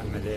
MLA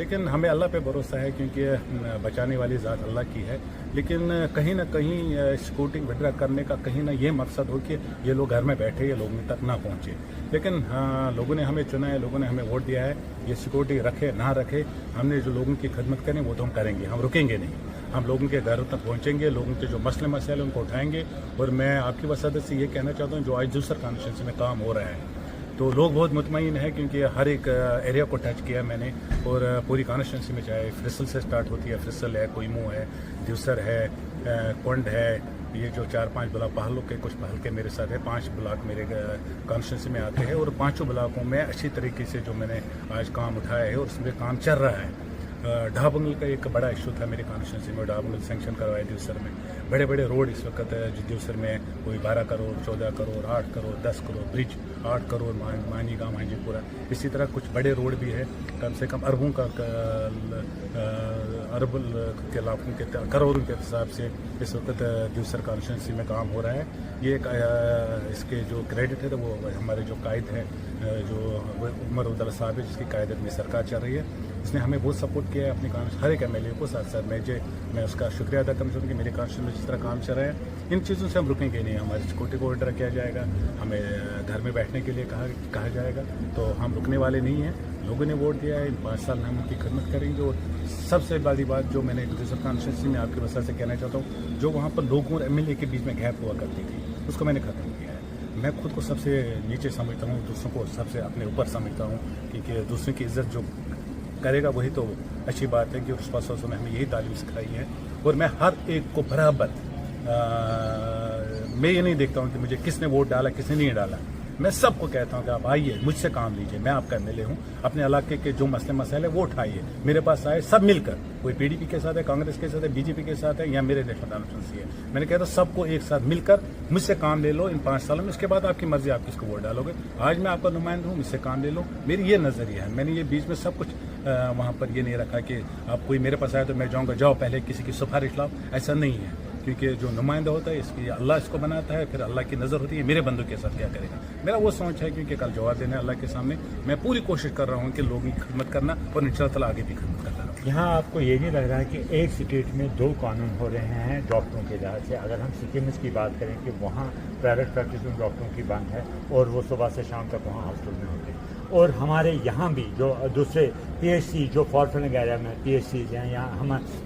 لیکن ہمیں اللہ پہ بھروسہ ہے کیونکہ بچانے والی ذات اللہ کی ہے. لیکن کہیں نہ کہیں سیکورٹی ودرا کرنے کا کہیں نہ یہ مقصد ہو کہ یہ لوگ گھر میں بیٹھے یہ لوگوں تک نہ پہنچے. لیکن لوگوں نے ہمیں چنا ہے, لوگوں نے ہمیں ووٹ دیا ہے. یہ سیکورٹی رکھے نہ رکھے, ہم نے جو لوگوں کی خدمت کریں وہ تو ہم کریں گے, ہم رکیں گے نہیں. ہم لوگوں کے گھروں تک پہنچیں گے, لوگوں کے جو مسائل ان کو اٹھائیں گے. اور میں آپ کی وسعت سے یہ کہنا چاہتا ہوں جو آج دوسر کانسٹیچوئنسی میں کام ہو رہا ہے تو لوگ بہت مطمئن ہیں کیونکہ ہر ایک ایریا کو ٹچ کیا میں نے. اور پوری کانسٹیچوئنسی میں چاہے فرسل سے سٹارٹ ہوتی ہے, فرسل ہے, کوئمو ہے, دیوسر ہے, کنڈ ہے, یہ جو 4-5 بلاک پہلوں کے کچھ ہلکے میرے ساتھ ہے, 5 بلاک میرے کانسٹیچوئنسی میں آتے ہیں. اور 5 بلاکوں میں اچھی طریقے سے جو میں نے آج کام اٹھایا ہے اور اس میں کام چل رہا ہے. ڈھابنگل کا ایک بڑا ایشو تھا میری کانسٹیچوئنسی میں, ڈھابنگل سینکشن کروایا دیوسر میں. بڑے بڑے روڈ اس وقت جو دیوسر میں کوئی 12 کروڑ 14 کروڑ 8 کروڑ 10 کروڑ برج 8 کروڑ مانی گاؤں مانجی پورا. اسی طرح کچھ بڑے روڈ بھی ہے, کم سے کم اربوں کا ارب کے لاکھوں کے کروڑوں کے حساب سے اس وقت دیوسر کانسٹیچوئنسی میں کام ہو رہا ہے. یہ اس کے جو کریڈٹ ہے وہ ہمارے جو قائد ہیں جو عمر عبداللہ صاحب ہے, جس کی قیادت میں سرکار چل رہی ہے. اس نے ہمیں بہت سپورٹ کیا ہے اپنی ہر ایک MLA کو. ساتھ ساتھ میں اس کا شکریہ ادا کرنا چاہوں گا کہ میرے کانسٹیچوئنسی میں جس طرح کام چل رہا ہے ان چیزوں سے ہم رکیں گے نہیں. ہماری سیکورٹی کو آرڈر کیا جائے گا, ہمیں گھر میں بیٹھنے کے لیے کہا جائے گا, تو ہم رکنے والے نہیں ہیں. لوگوں نے ووٹ دیا ہے, ان 5 سال میں ہم ان کی خدمت کریں گے. اور سب سے بڑی بات جو میں نے دوسرے کانسٹیچوئنسی میں آپ کی وجہ سے کہنا چاہتا ہوں, جو وہاں پر لوگوں اور MLA کے بیچ میں گیپ ہوا کرتی تھی اس کو میں نے ختم کیا ہے. میں خود کو سب سے نیچے سمجھتا ہوں, دوسروں کو سب سے اپنے اوپر سمجھتا ہوں, کیونکہ دوسروں کی عزت جو کرے گا وہی تو اچھی بات ہے. کہ اس پاس نے ہمیں یہی تعلیم سکھائی ہے. اور میں ہر ایک کو برابر میں یہ نہیں دیکھتا ہوں کہ مجھے کس نے ووٹ ڈالا کس نے نہیں ڈالا. میں سب کو کہتا ہوں کہ آپ آئیے, مجھ سے کام لیجیے, میں آپ کا MLA ہوں. اپنے علاقے کے جو مسائل ہیں وہ اٹھائیے, میرے پاس آئے سب مل کر. کوئی PDP کے ساتھ ہے, کانگریس کے ساتھ ہے, BJP کے ساتھ ہے, یا میرے نیشنل کانفرنس ہے. میں نے کہتا ہوں سب کو ایک ساتھ مل کر مجھ سے کام لے لو ان 5 سالوں میں. اس کے بعد آپ کی مرضی, آپ کس کو ووٹ ڈالو گے. آج میں آپ کا نمائندہ ہوں, مجھ سے کام لے لو. میری یہ نظریہ ہے. میں نے یہ بیچ میں سب کچھ وہاں پر یہ نہیں رکھا کہ آپ کوئی میرے پاس آئے تو میں جاؤں گا جاؤ پہلے کسی کی سفارش لاؤ. ایسا نہیں ہے, کیونکہ جو نمائندہ ہوتا ہے اس کی اللہ اس کو بناتا ہے, پھر اللہ کی نظر ہوتی ہے میرے بندوں کے ساتھ کیا کرے گا. میرا وہ سوچ ہے کیونکہ کل جواب دینا ہے اللہ کے سامنے. میں پوری کوشش کر رہا ہوں کہ لوگوں کی خدمت کرنا اور انشاءاللہ تعالیٰ آگے بھی خدمت کرتا رہوں. یہاں آپ کو یہ نہیں لگ رہا ہے کہ ایک اسٹیٹ میں 2 قانون ہو رہے ہیں ڈاکٹروں کے لحاظ سے؟ اگر ہم سکم کی بات کریں کہ وہاں پرائیویٹ پریکٹس میں ڈاکٹروں کی بند ہے اور وہ صبح سے شام تک وہاں ہاسپٹل میں ہوتے ہیں, اور ہمارے یہاں بھی جو دوسرے PHC جو فارفلنگ ایریا میں PHCs ہیں, یا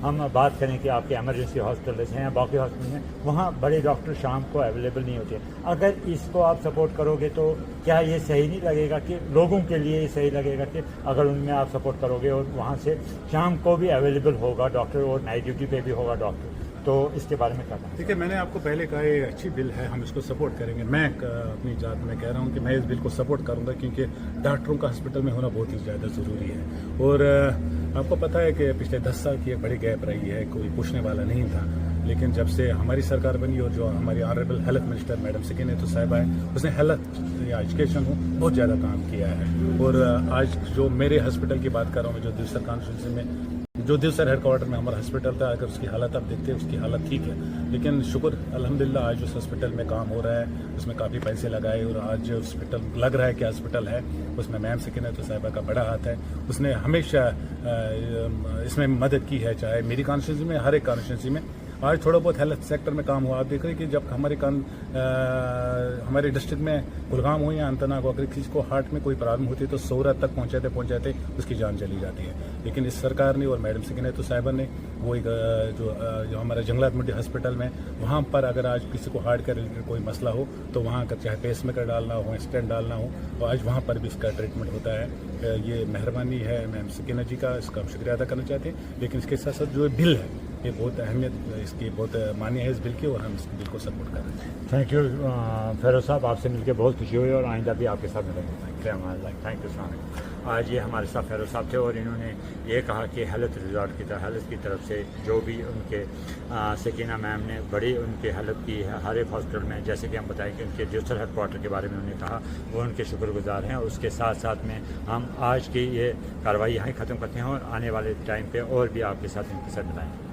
ہم بات کریں کہ آپ کے ایمرجنسی ہاسپٹلز ہیں یا باقی ہاسپٹل ہیں, وہاں بڑے ڈاکٹر شام کو اویلیبل نہیں ہوتے. اگر اس کو آپ سپورٹ کرو گے تو کیا یہ صحیح نہیں لگے گا کہ لوگوں کے لیے یہ صحیح لگے گا کہ اگر ان میں آپ سپورٹ کرو گے اور وہاں سے شام کو بھی اویلیبل ہوگا ڈاکٹر اور نائٹ ڈیوٹی پہ بھی ہوگا ڈاکٹر, تو اس کے بارے میں کیا کہنا؟ دیکھیے, میں نے آپ کو پہلے کہا یہ اچھی بل ہے, ہم اس کو سپورٹ کریں گے. میں اپنی ذات میں کہہ رہا ہوں کہ میں اس بل کو سپورٹ کروں گا کیونکہ ڈاکٹروں کا ہاسپٹل میں ہونا بہت ہی زیادہ ضروری ہے. اور آپ کو پتہ ہے کہ پچھلے 10 سال کی ایک بڑی گیپ رہی ہے, کوئی پوچھنے والا نہیں تھا. لیکن جب سے ہماری سرکار بنی اور جو ہماری honourable health minister madam Sakina صاحبہ ہے, اس نے ہیلتھ یا ایجوکیشن ہو بہت زیادہ کام کیا ہے. اور آج جو میرے ہاسپٹل کی بات کر رہا ہوں میں, جو دیوسر کانسٹیچوئنسی میں جو دیوسر ہیڈ کوارٹر میں ہمارا ہاسپٹل تھا, اگر اس کی حالت آپ دیکھتے ہیں اس کی حالت ٹھیک ہے. لیکن شکر الحمدللہ آج اس ہاسپٹل میں کام ہو رہا ہے, اس میں کافی پیسے لگائے اور آج جو ہاسپٹل لگ رہا ہے کہ ہاسپٹل ہے, اس میں میم سکینہ صاحبہ کا بڑا ہاتھ ہے. اس نے ہمیشہ اس میں مدد کی ہے, چاہے میری کانسٹیچوئنسی میں, ہر ایک کانسٹیچوئنسی میں. آج تھوڑا بہت ہیلتھ سیکٹر میں کام ہوا. آپ دیکھ رہے ہیں کہ جب ہمارے ڈسٹرکٹ میں کلگام ہو یا اننت ناگ ہو, اگر کسی کو ہارٹ میں کوئی پرابلم ہوتی ہے تو سورت تک پہنچاتے اس کی جان چلی جاتی ہے. لیکن اس سرکار نے اور میڈم سکینہ صاحبہ نے وہ ایک جو ہمارا جنگلات منڈی ہاسپٹل میں, وہاں پر اگر آج کسی کو ہارٹ کا ریلیٹڈ کوئی مسئلہ ہو تو وہاں اگر چاہے پیس میکر ڈالنا ہو, اسٹینٹ ڈالنا ہو, تو آج وہاں پر بھی اس کا ٹریٹمنٹ ہوتا ہے. یہ مہربانی ہے میم سکینہ جی کا, اس کا ہم شکریہ ادا کرنا چاہتے ہیں. لیکن اس کے ساتھ ساتھ جو بل ہے یہ بہت اہمیت, اس کی بہت معنی ہے اس بل کی, اور ہم اس بل کو سپورٹ کر رہے ہیں. تھینک یو فیروز صاحب, آپ سے مل کے بہت خوشی ہوئی اور آئندہ بھی آپ کے ساتھ ملیں گے. تھینک یو سو مچ. آج یہ ہمارے ساتھ فیروز صاحب تھے اور انہوں نے یہ کہا کہ ہیلتھ ریزورٹ کی طرف سے جو بھی ان کے سکینہ میم نے بڑی ان کی ہیلپ کی ہے ہر ایک ہاسپٹل میں, جیسے کہ ہم بتائیں کہ ان کے دیوسر ہیڈ کوارٹر کے بارے میں انہوں نے کہا, وہ ان کے شکر گزار ہیں. اور اس کے ساتھ ساتھ میں ہم آج کی یہ کارروائی یہیں ختم کرتے ہیں اور آنے والے ٹائم پہ اور بھی آپ کے ساتھ ان کے ساتھ بتائیں گے.